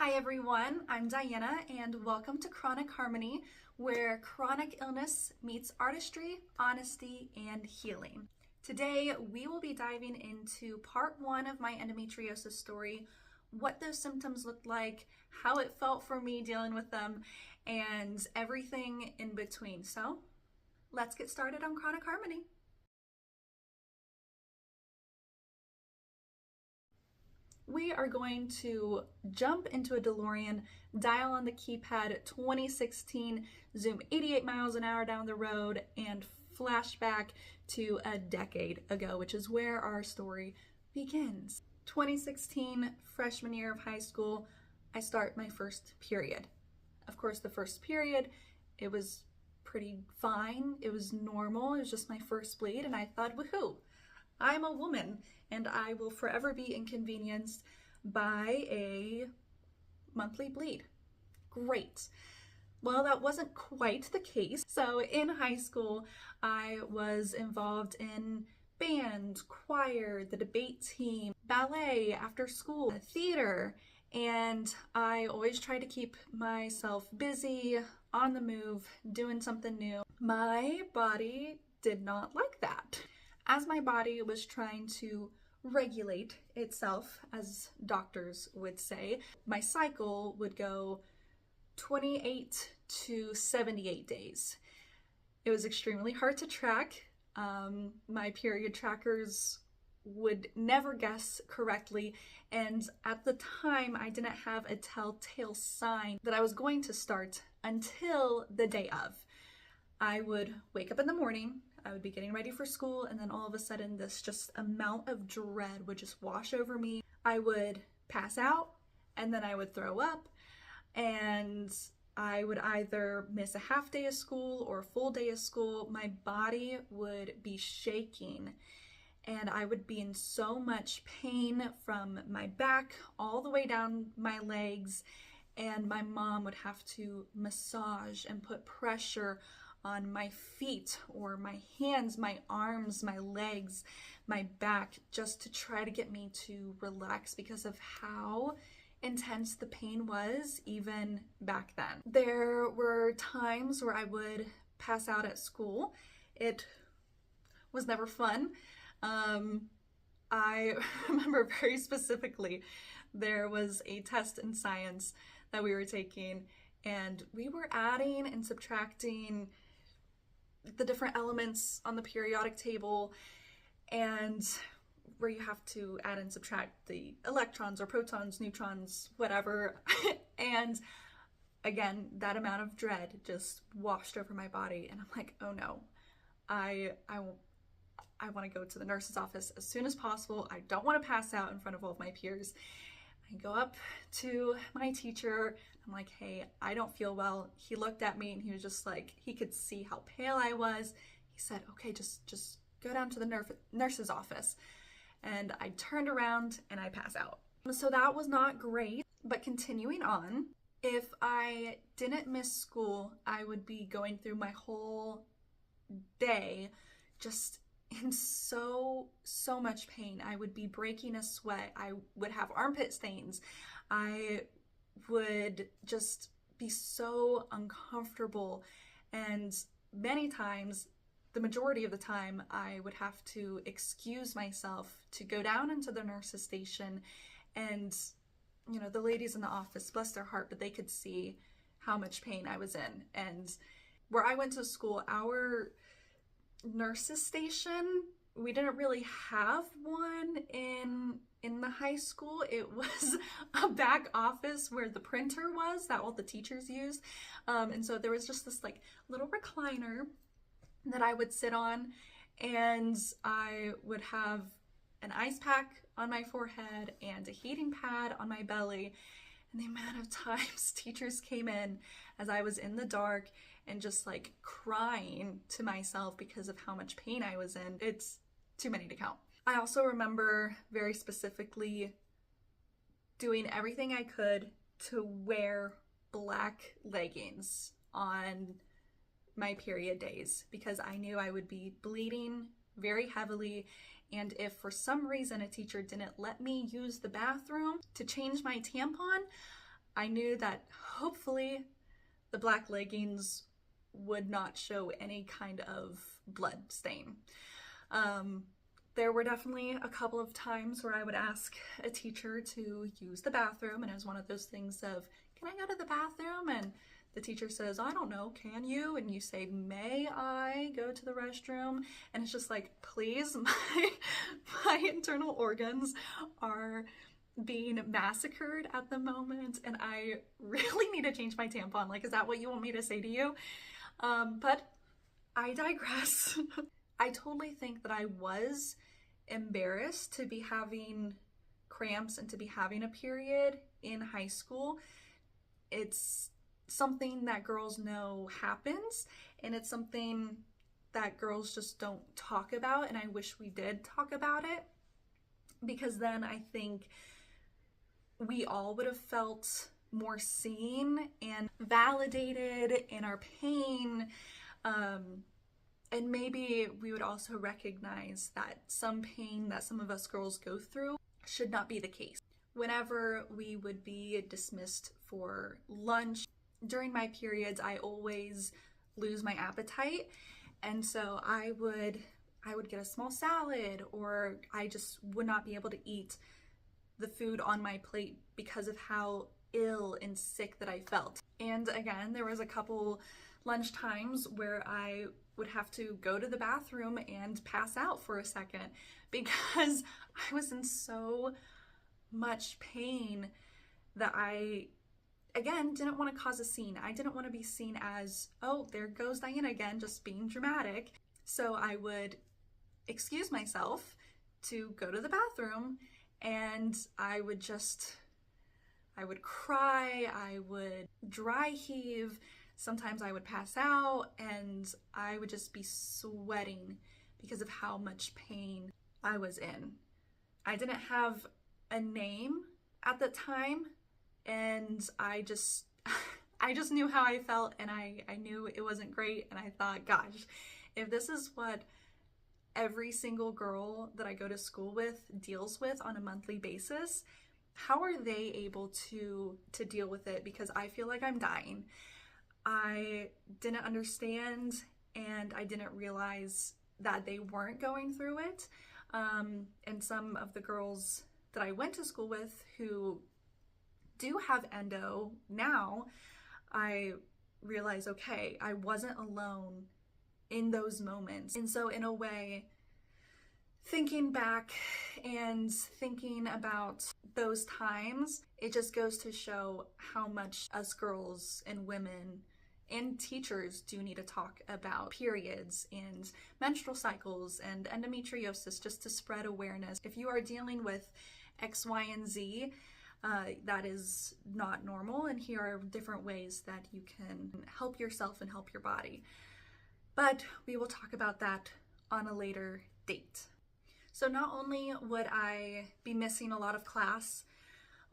Hi everyone, I'm Diana and welcome to Chronic Harmony, where chronic illness meets artistry, honesty, and healing. Today we will be diving into part one of my endometriosis story, what those symptoms looked like, how it felt for me dealing with them, and everything in between. So let's get started on Chronic Harmony. We are going to jump into a DeLorean, dial on the keypad 2016, zoom 88 miles an hour down the road, and flashback to a decade ago, which is where our story begins. 2016, freshman year of high school, I start my first period. Of course, the first period, it was pretty fine. It was normal. It was just my first bleed, and I thought, woohoo! I'm a woman and I will forever be inconvenienced by a monthly bleed. Great. Well, that wasn't quite the case. So in high school, I was involved in band, choir, the debate team, ballet, after school, theater, and I always try to keep myself busy, on the move, doing something new. My body did not like that. As my body was trying to regulate itself, as doctors would say, my cycle would go 28 to 78 days. It was extremely hard to track. My period trackers would never guess correctly, and at the time I didn't have a telltale sign that I was going to start until the day of. I would wake up in the morning, I would be getting ready for school, and then all of a sudden this just amount of dread would just wash over me. I would pass out, and then I would throw up, and I would either miss a half day of school or a full day of school. My body would be shaking, and I would be in so much pain from my back all the way down my legs, and my mom would have to massage and put pressure on my feet or my hands, my arms, my legs, my back, just to try to get me to relax because of how intense the pain was even back then. There were times where I would pass out at school. It was never fun. I remember very specifically there was a test in science that we were taking, and we were adding and subtracting the different elements on the periodic table, and where you have to add and subtract the electrons or protons, neutrons, whatever. And again, that amount of dread just washed over my body, and I'm like, oh no, I want to go to the nurse's office as soon as possible. I don't want to pass out in front of all of my peers. I go up to my teacher. I'm like, hey, I don't feel well. He looked at me and he was just like, he could see how pale I was. He said, okay, just go down to the nurse's office. And I turned around and I pass out. So that was not great, but continuing on, if I didn't miss school, I would be going through my whole day just in so much pain. I would be breaking a sweat. I would have armpit stains. I would just be so uncomfortable, and many times, the majority of the time, I would have to excuse myself to go down into the nurse's station, and you know, the ladies in the office, bless their heart, but they could see how much pain I was in. And where I went to school, our nurse's station, we didn't really have one in the high school. It was a back office where the printer was that all the teachers used, and so there was just this like little recliner that I would sit on, and I would have an ice pack on my forehead and a heating pad on my belly. And the amount of times teachers came in as I was in the dark and just like crying to myself because of how much pain I was in, it's too many to count. I also remember very specifically doing everything I could to wear black leggings on my period days because I knew I would be bleeding very heavily, and if for some reason a teacher didn't let me use the bathroom to change my tampon, I knew that hopefully the black leggings would not show any kind of blood stain. There were definitely a couple of times where I would ask a teacher to use the bathroom, and it was one of those things of, can I go to the bathroom? And the teacher says, I don't know, can you? And you say, may I go to the restroom? And it's just like, please, my internal organs are being massacred at the moment, and I really need to change my tampon. Like, is that what you want me to say to you? But I digress. I totally think that I was embarrassed to be having cramps and to be having a period in high school. It's something that girls know happens, and it's something that girls just don't talk about, and I wish we did talk about it, because then I think we all would have felt more seen and validated in our pain, and maybe we would also recognize that some pain that some of us girls go through should not be the case. Whenever we would be dismissed for lunch, during my periods, I always lose my appetite, and so I would get a small salad, or I just would not be able to eat the food on my plate because of how ill and sick that I felt. And again, there was a couple lunch times where I would have to go to the bathroom and pass out for a second because I was in so much pain that I, again, didn't want to cause a scene. I didn't want to be seen as, oh, there goes Diana again, just being dramatic. So I would excuse myself to go to the bathroom, and I would cry, I would dry heave, sometimes I would pass out, and I would just be sweating because of how much pain I was in. I didn't have a name at the time, and I just knew how I felt, and I knew it wasn't great, and I thought, gosh, if this is what every single girl that I go to school with deals with on a monthly basis, how are they able to deal with it? Because I feel like I'm dying. I didn't understand, and I didn't realize that they weren't going through it. And some of the girls that I went to school with who do have endo now, I realize, okay, I wasn't alone in those moments. And so in a way, thinking back and thinking about those times, it just goes to show how much us girls and women and teachers do need to talk about periods and menstrual cycles and endometriosis, just to spread awareness. If you are dealing with X, Y, and Z, that is not normal, and here are different ways that you can help yourself and help your body. But we will talk about that on a later date. So not only would I be missing a lot of class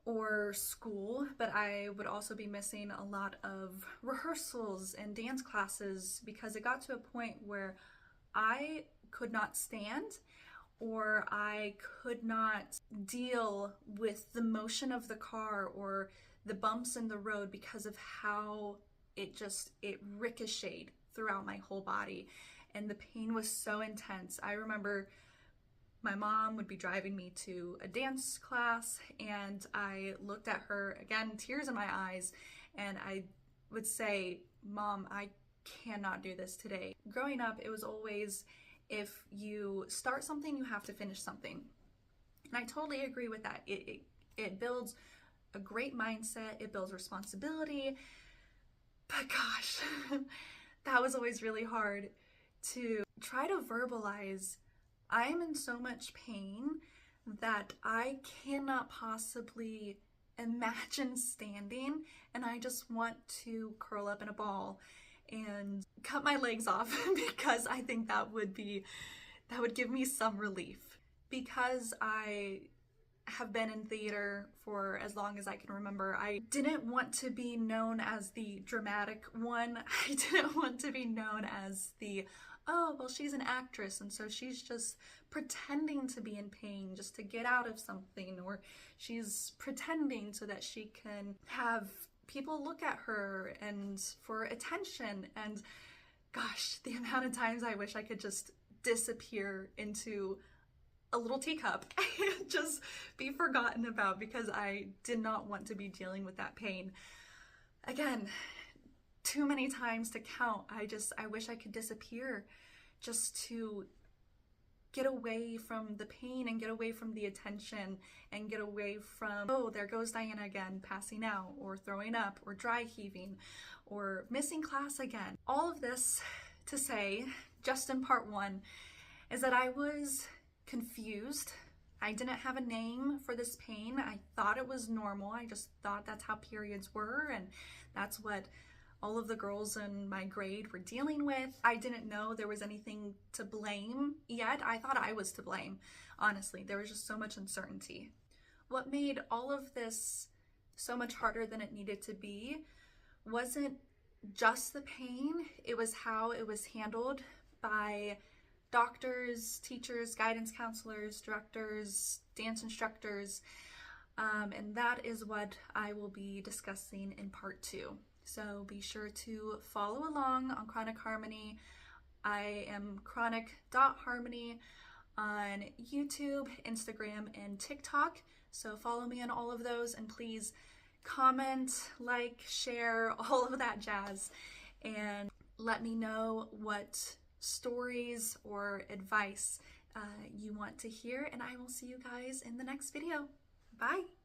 or school, but I would also be missing a lot of rehearsals and dance classes, because it got to a point where I could not stand, or I could not deal with the motion of the car or the bumps in the road because of how it ricocheted throughout my whole body, and the pain was so intense. I remember my mom would be driving me to a dance class, and I looked at her, again, tears in my eyes, and I would say, Mom, I cannot do this today. Growing up, it was always, if you start something, you have to finish something. And I totally agree with that. It builds a great mindset, it builds responsibility, but gosh, that was always really hard to try to verbalize. I'm in so much pain that I cannot possibly imagine standing, and I just want to curl up in a ball and cut my legs off because I think that would give me some relief. Because I have been in theater for as long as I can remember, I didn't want to be known as the dramatic one. I didn't want to be known as the oh, well, she's an actress, and so she's just pretending to be in pain just to get out of something, or she's pretending so that she can have people look at her and for attention. And gosh, the amount of times I wish I could just disappear into a little teacup and just be forgotten about, because I did not want to be dealing with that pain. Again, too many times to count. I wish I could disappear just to get away from the pain and get away from the attention and get away from, oh, there goes Diana again, passing out or throwing up or dry heaving or missing class again. All of this to say, just in part one, is that I was confused. I didn't have a name for this pain. I thought it was normal. I just thought that's how periods were, and that's what all of the girls in my grade were dealing with. I didn't know there was anything to blame yet. I thought I was to blame. Honestly, there was just so much uncertainty. What made all of this so much harder than it needed to be wasn't just the pain, it was how it was handled by doctors, teachers, guidance counselors, directors, dance instructors, and that is what I will be discussing in part two. So be sure to follow along on Chronic Harmony. I am chronic.harmony on YouTube, Instagram, and TikTok. So follow me on all of those, and please comment, like, share, all of that jazz, and let me know what stories or advice you want to hear, and I will see you guys in the next video. Bye!